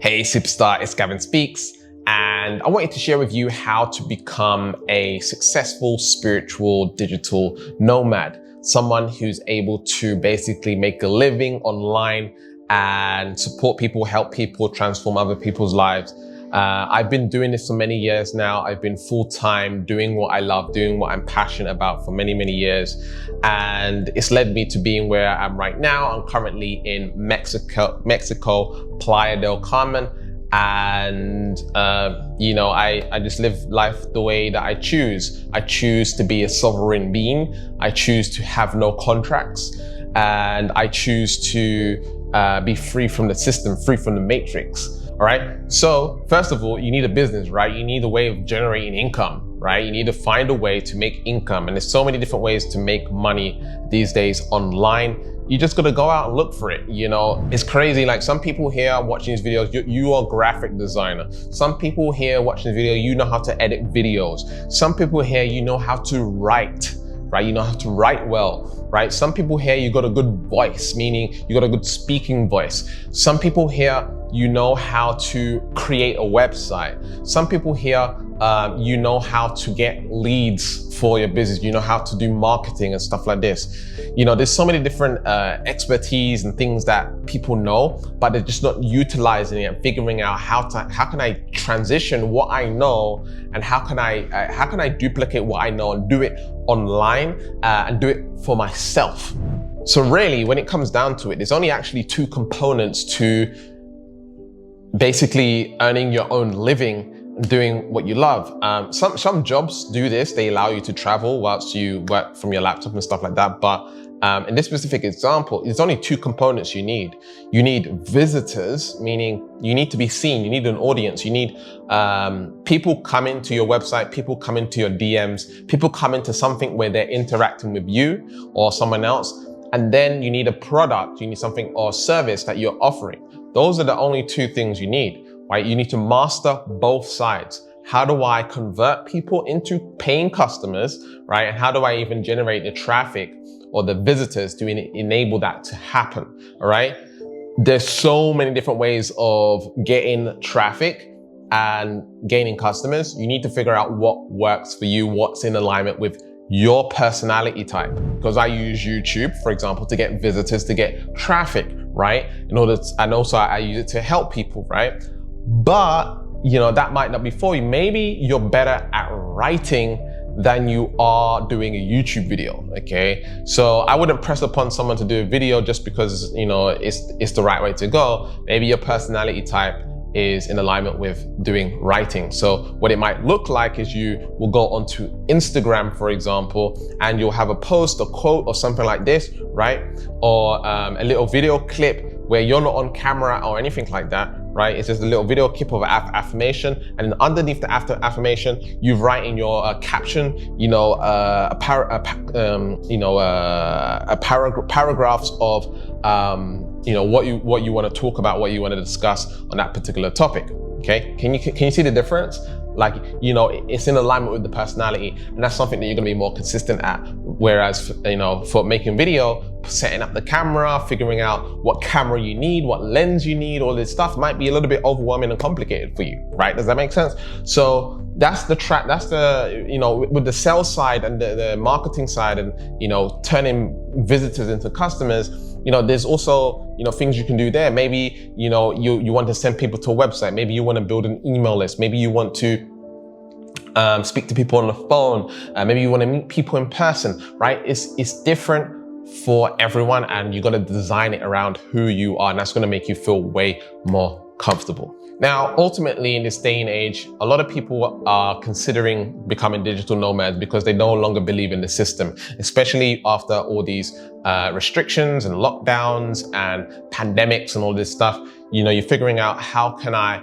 Hey Superstar, it's Gavin Speaks, and I wanted to share with you how to become a successful spiritual digital nomad, someone who's able to basically make a living online and support people, help people, transform other people's lives. I've been doing this for many years now. I've been full-time doing what I love, doing what I'm passionate about for many, many years. And it's led me to being where I am right now. I'm currently in Mexico, Playa del Carmen. And, I just live life the way that I choose. I choose to be a sovereign being. I choose to have no contracts. And I choose to be free from the system, free from the matrix. All right. So first of all, you need a business, right? You need a way of generating income, right? You need to find a way to make income. And there's so many different ways to make money these days online. You just got to go out and look for it. It's crazy. Like some people here watching these videos, you are a graphic designer. Some people here watching the video, you know how to edit videos. Some people here, you know how to write, right? You know how to write well, right? Some people here, you got a good voice, meaning you got a good speaking voice. Some people here, you know how to create a website. Some people here, you know how to get leads for your business. You know how to do marketing and stuff like this. There's so many different expertise and things that people know, but they're just not utilizing it and figuring out how can I transition what I know, and how can I duplicate what I know and do it online and do it for myself. So really, when it comes down to it, there's only actually two components to basically earning your own living, doing what you love. Some jobs do this. They allow you to travel whilst you work from your laptop and stuff like that. But in this specific example, there's only two components you need. You need visitors, meaning you need to be seen. You need an audience. You need people come into your website, people come into your DMs, people come into something where they're interacting with you or someone else. And then you need a product, you need something or service that you're offering. Those are the only two things you need, right? You need to master both sides. How do I convert people into paying customers, right? And how do I even generate the traffic or the visitors to enable that to happen, all right? There's so many different ways of getting traffic and gaining customers. You need to figure out what works for you, what's in alignment with your personality type. Because I use YouTube, for example, to get visitors, to get traffic, right? And also I use it to help people, right? But, that might not be for you. Maybe you're better at writing than you are doing a YouTube video, okay? So I wouldn't press upon someone to do a video just because, it's the right way to go. Maybe your personality type is in alignment with doing writing. So what it might look like is you will go onto Instagram, for example, and you'll have a post, a quote or something like this, right? Or a little video clip where you're not on camera or anything like that, right? It's just a little video clip of affirmation, and then underneath the affirmation, you write in your caption, paragraphs of what you want to talk about, what you want to discuss on that particular topic. Okay, can you see the difference? Like, it's in alignment with the personality, and that's something that you're going to be more consistent at. Whereas, for making video, setting up the camera, figuring out what camera you need, what lens you need, all this stuff might be a little bit overwhelming and complicated for you, right? Does that make sense? So that's the track, that's the, with the sales side and the marketing side and, turning visitors into customers, there's also, things you can do there. Maybe, you want to send people to a website. Maybe you want to build an email list. Maybe you want to speak to people on the phone. Maybe you want to meet people in person, right? It's different for everyone, and you got to design it around who you are, and that's going to make you feel way more comfortable. Now, ultimately, in this day and age, a lot of people are considering becoming digital nomads because they no longer believe in the system, especially after all these restrictions and lockdowns and pandemics and all this stuff. You're figuring out, how can I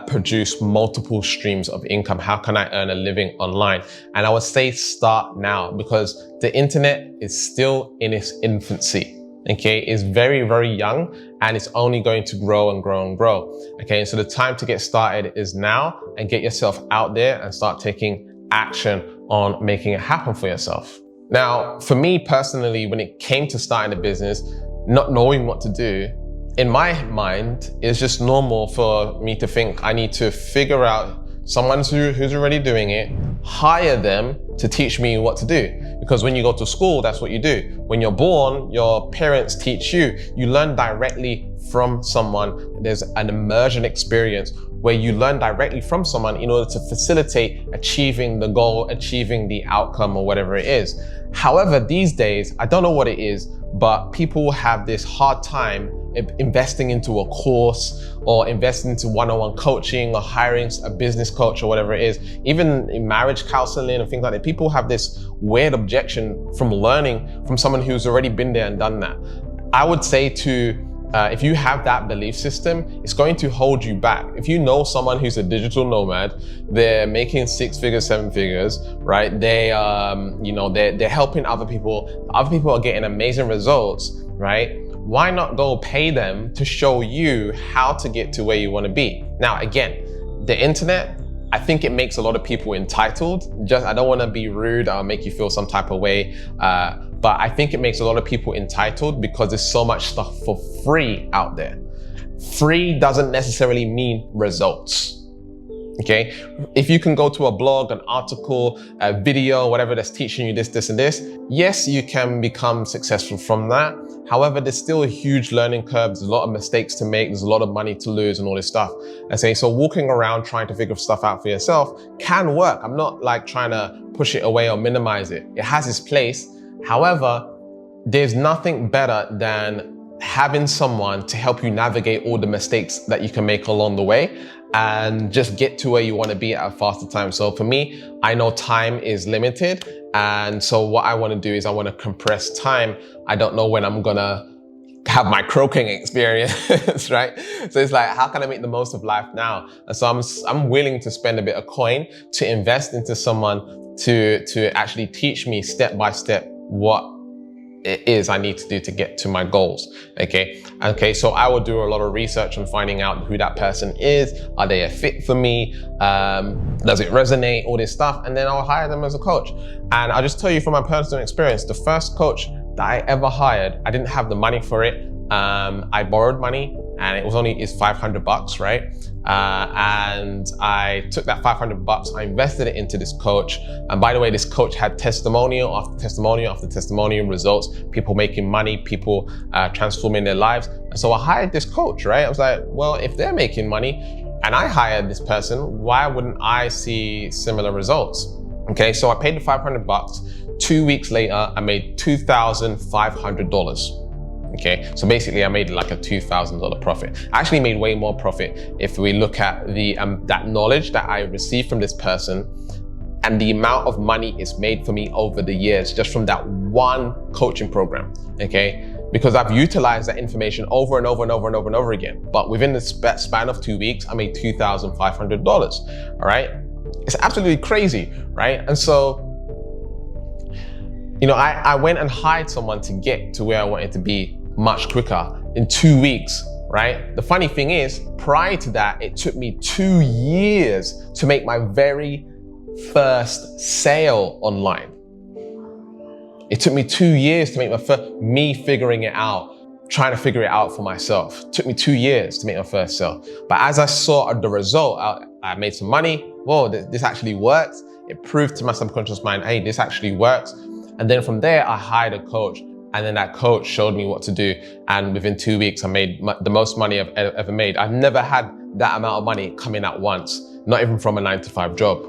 produce multiple streams of income? How can I earn a living online? And I would say start now, because the internet is still in its infancy. Okay, it's very, very young, and it's only going to grow and grow and grow. Okay, so the time to get started is now, and get yourself out there and start taking action on making it happen for yourself. Now, for me personally, when it came to starting a business, not knowing what to do, in my mind, it's just normal for me to think I need to figure out someone who's already doing it, hire them to teach me what to do. Because when you go to school, that's what you do. When you're born, your parents teach you. You learn directly from someone. There's an immersion experience where you learn directly from someone in order to facilitate achieving the goal, achieving the outcome or whatever it is. However, these days, I don't know what it is, but people have this hard time investing into a course or investing into one-on-one coaching or hiring a business coach or whatever it is. Even in marriage counseling and things like that, people have this weird objection from learning from someone who's already been there and done that. I would say if you have that belief system, it's going to hold you back. If you know someone who's a digital nomad, they're making 6 figures, 7 figures, right? They're helping other people. Other people are getting amazing results, right? Why not go pay them to show you how to get to where you want to be? Now, again, the internet, I think it makes a lot of people entitled. I don't want to be rude or make you feel some type of way, but I think it makes a lot of people entitled because there's so much stuff for free out there. Free doesn't necessarily mean results. Okay, if you can go to a blog, an article, a video, whatever that's teaching you this, and this, yes, you can become successful from that. However, there's still a huge learning curve. There's a lot of mistakes to make. There's a lot of money to lose and all this stuff. So walking around trying to figure stuff out for yourself can work. I'm not like trying to push it away or minimize it. It has its place. However, there's nothing better than having someone to help you navigate all the mistakes that you can make along the way and just get to where you want to be at a faster time. So for me, I know time is limited. And so what I want to do is I want to compress time. I don't know when I'm going to have my croaking experience, right? So it's like, how can I make the most of life now? And so I'm willing to spend a bit of coin to invest into someone to actually teach me step by step what it is I need to do to get to my goals. Okay, so I will do a lot of research on finding out who that person is. Are they a fit for me? Does it resonate? All this stuff, and then I'll hire them as a coach. And I'll just tell you from my personal experience, the first coach that I ever hired, I didn't have the money for it. I borrowed money, and it's $500, right? And I took that $500, I invested it into this coach. And by the way, this coach had testimonial after testimonial after testimonial results, people making money, people transforming their lives. And so I hired this coach, right? I was like, well, if they're making money and I hired this person, why wouldn't I see similar results? Okay, so I paid the $500. 2 weeks later, I made $2,500. Okay, so basically I made like a $2,000 profit. I actually made way more profit if we look at the that knowledge that I received from this person and the amount of money it's made for me over the years just from that one coaching program. Okay, because I've utilized that information over and over and over and over and over again. But within the span of 2 weeks, I made $2,500. All right, it's absolutely crazy, right? And so, I went and hired someone to get to where I wanted to be much quicker in 2 weeks, right? The funny thing is, prior to that, it took me 2 years to make my very first sale online. It took me 2 years to make me figuring it out, trying to figure it out for myself. It took me 2 years to make my first sale. But as I saw the result, I made some money. Whoa, this actually works. It proved to my subconscious mind, hey, this actually works. And then from there, I hired a coach. And then that coach showed me what to do. And within 2 weeks, I made the most money I've ever made. I've never had that amount of money come in at once, not even from a 9-to-5 job.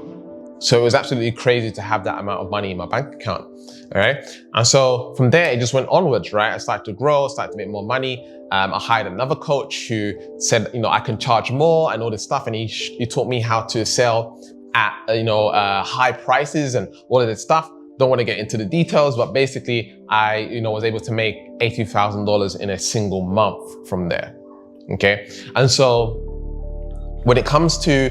So it was absolutely crazy to have that amount of money in my bank account, all right? And so from there, it just went onwards, right? I started to grow, started to make more money. I hired another coach who said, I can charge more and all this stuff. And he taught me how to sell at, high prices and all of this stuff. Don't want to get into the details, but basically I, was able to make $80,000 in a single month from there. Okay. And so when it comes to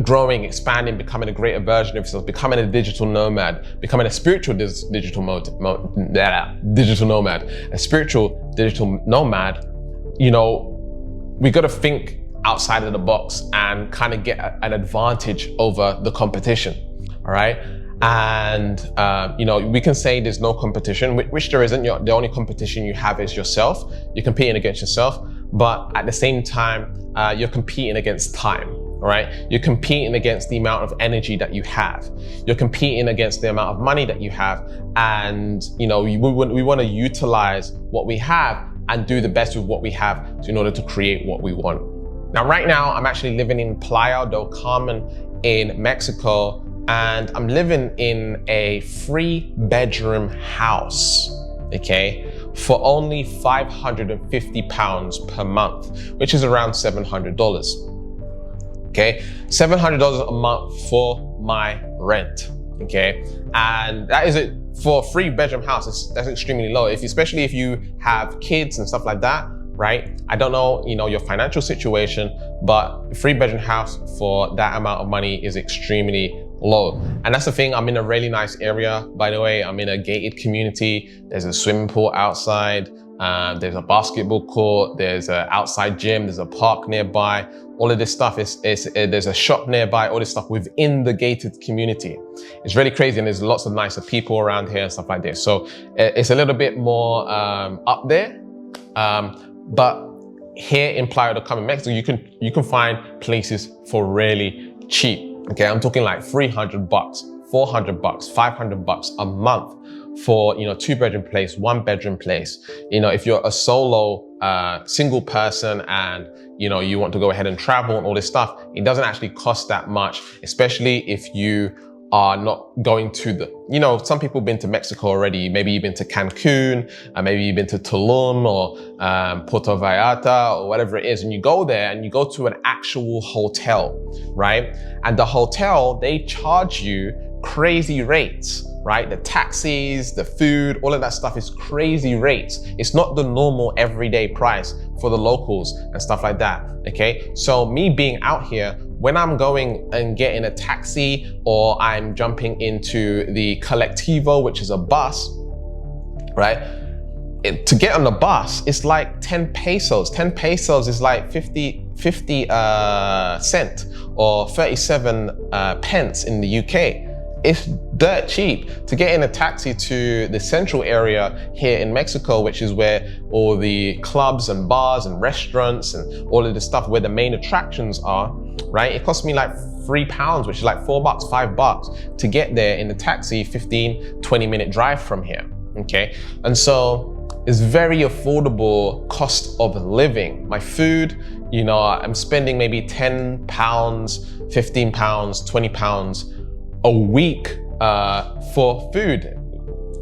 growing, expanding, becoming a greater version of yourself, becoming a digital nomad, becoming a spiritual digital nomad, a spiritual digital nomad, we got to think outside of the box and kind of get an advantage over the competition. All right. And, we can say there's no competition, which there isn't. The only competition you have is yourself. You're competing against yourself. but at the same time, you're competing against time. All right, you're competing against the amount of energy that you have. You're competing against the amount of money that you have, and we want to utilize what we have and do the best with what we have in order to create what we want. Now, right now, I'm actually living in Playa del Carmen in Mexico, and I'm living in a 3-bedroom house, okay, for only £550 per month, which is around $700. Okay, $700 a month for my rent, okay? And that is it for a 3-bedroom house. That's extremely low, especially if you have kids and stuff like that, right? I don't know, your financial situation, but a 3-bedroom house for that amount of money is extremely low. And that's the thing, I'm in a really nice area, by the way. I'm in a gated community. There's a swimming pool outside. There's a basketball court, there's an outside gym, there's a park nearby. All of this stuff there's a shop nearby, all this stuff within the gated community. It's really crazy, and there's lots of nicer people around here and stuff like this. So it's a little bit more up there. But here in Playa del Carmen, Mexico, you can find places for really cheap. Okay, I'm talking like $300, $400, $500 a month for 2-bedroom place, 1-bedroom place. If you're a solo single person and you want to go ahead and travel and all this stuff, it doesn't actually cost that much, especially if you are not going to the, some people have been to Mexico already. Maybe you've been to Cancun, maybe you've been to Tulum or Puerto Vallarta or whatever it is. And you go there and you go to an actual hotel, right? And the hotel, they charge you crazy rates, right? The taxis, the food, all of that stuff is crazy rates. It's not the normal everyday price for the locals and stuff like that, okay? So me being out here, when I'm going and getting a taxi or I'm jumping into the colectivo, which is a bus, right? To get on the bus, it's like 10 pesos. 10 pesos is like 50 cent or 37 pence in the UK. It's dirt cheap. To get in a taxi to the central area here in Mexico, which is where all the clubs and bars and restaurants and all of the stuff where the main attractions are, right? It cost me like £3, which is like $4, $5 to get there in the taxi, 15-20 minute drive from here, okay? And so it's very affordable cost of living. My food, I'm spending maybe £10, £15, £20 a week for food.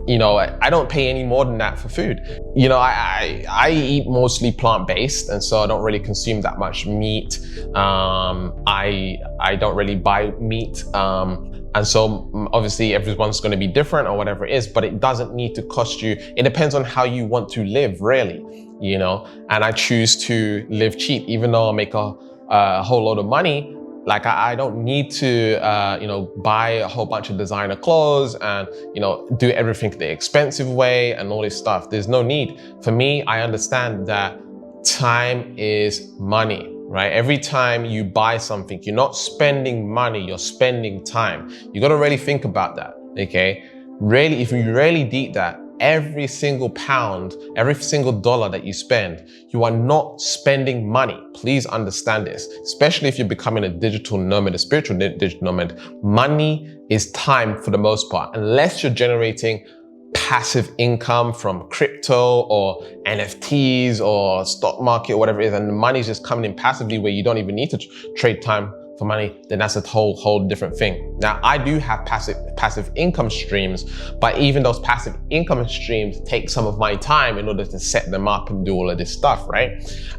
I don't pay any more than that for food. I eat mostly plant-based, and so I don't really consume that much meat. I don't really buy meat. And so obviously everyone's going to be different or whatever it is, but it doesn't need to cost you. It depends on how you want to live, really, and I choose to live cheap, even though I make a whole lot of money. Like I don't need to, buy a whole bunch of designer clothes and, do everything the expensive way and all this stuff. There's no need. For me, I understand that time is money, right? Every time you buy something, you're not spending money, you're spending time. You got to really think about that, okay? Really, if you really deep that, every single pound, every single dollar that you spend, you are not spending money. Please understand this, especially if you're becoming a digital nomad, a spiritual digital nomad. Money is time for the most part, unless you're generating passive income from crypto or NFTs or stock market or whatever it is, and the money's just coming in passively where you don't even need to trade time for money, then that's a whole different thing. Now, I do have passive income streams, but even those passive income streams take some of my time in order to set them up and do all of this stuff, right?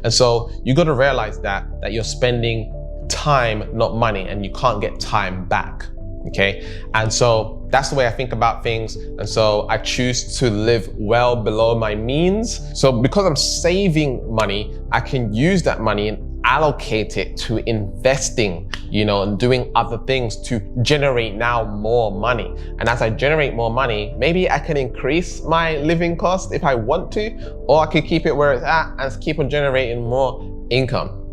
And so you got to realize that you're spending time, not money, and you can't get time back, okay? And so that's the way I think about things. And so I choose to live well below my means. So because I'm saving money, I can use that money and allocate it to investing, and doing other things to generate now more money. And as I generate more money, maybe I can increase my living cost if I want to, or I could keep it where it's at and keep on generating more income,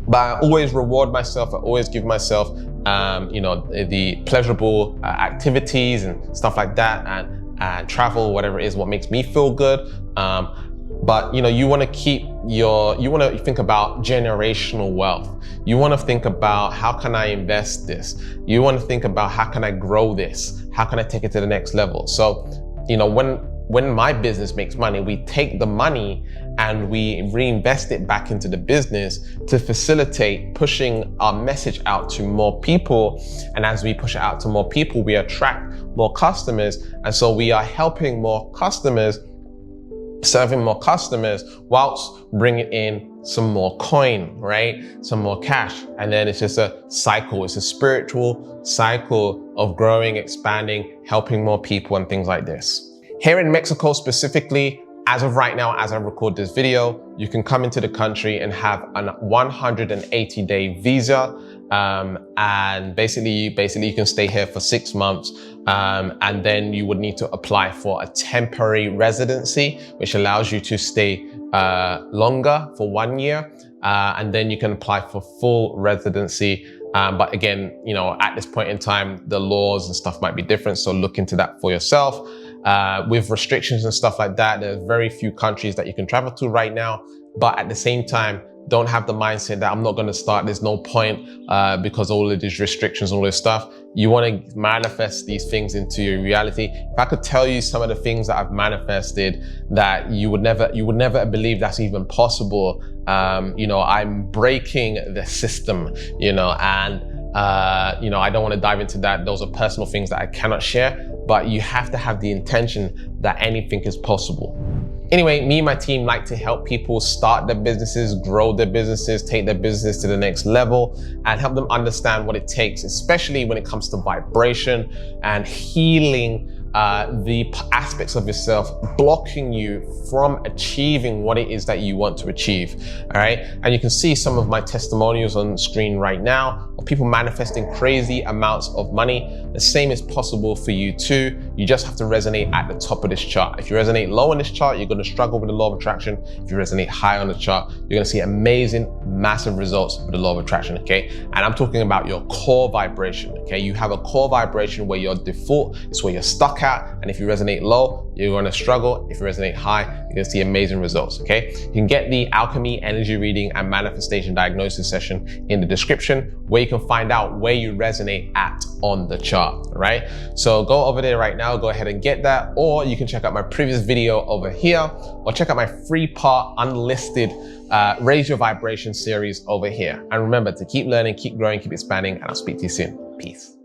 But I always reward myself. I always give myself, the pleasurable activities and stuff like that, and travel, whatever it is, what makes me feel good. but you want to think about generational wealth. You want to think about, how can I invest this? You want to think about, how can I grow this? How can I take it to the next level? So, when my business makes money, we take the money and we reinvest it back into the business to facilitate pushing our message out to more people. And as we push it out to more people, we attract more customers. And so we are helping more customers, serving more customers, whilst bringing in some more coin, right? Some more cash. And then it's just a cycle. It's a spiritual cycle of growing, expanding, helping more people and things like this. Here in Mexico specifically, as of right now, as I record this video, you can come into the country and have a 180-day visa. And basically you can stay here for 6 months. And then you would need to apply for a temporary residency, which allows you to stay longer for 1 year. And then you can apply for full residency. But again, at this point in time, the laws and stuff might be different. So look into that for yourself. With restrictions and stuff like that, there's very few countries that you can travel to right now. But at the same time, don't have the mindset that I'm not going to start. There's no point because all of these restrictions, all this stuff. You want to manifest these things into your reality. If I could tell you some of the things that I've manifested that you would never believe that's even possible. I'm breaking the system, and I don't want to dive into that. Those are personal things that I cannot share, but you have to have the intention that anything is possible. Anyway, me and my team like to help people start their businesses, grow their businesses, take their business to the next level, and help them understand what it takes, especially when it comes to vibration and healing the aspects of yourself blocking you from achieving what it is that you want to achieve. All right. And you can see some of my testimonials on the screen right now of people manifesting crazy amounts of money. The same is possible for you too. You just have to resonate at the top of this chart. If you resonate low on this chart, you're going to struggle with the law of attraction. If you resonate high on the chart, you're going to see amazing, massive results with the law of attraction. Okay. And I'm talking about your core vibration. Okay. You have a core vibration where your default is where you're stuck at. And if you resonate low, you're going to struggle. If you resonate high, you're going to see amazing results. Okay. You can get the alchemy, energy reading, and manifestation diagnosis session in the description, where you can find out where you resonate at on the chart. Right. So go over there right now, go ahead and get that, or you can check out my previous video over here, or check out my 3-part unlisted Raise Your Vibration series over here. And remember to keep learning, keep growing, keep expanding, and I'll speak to you soon. Peace.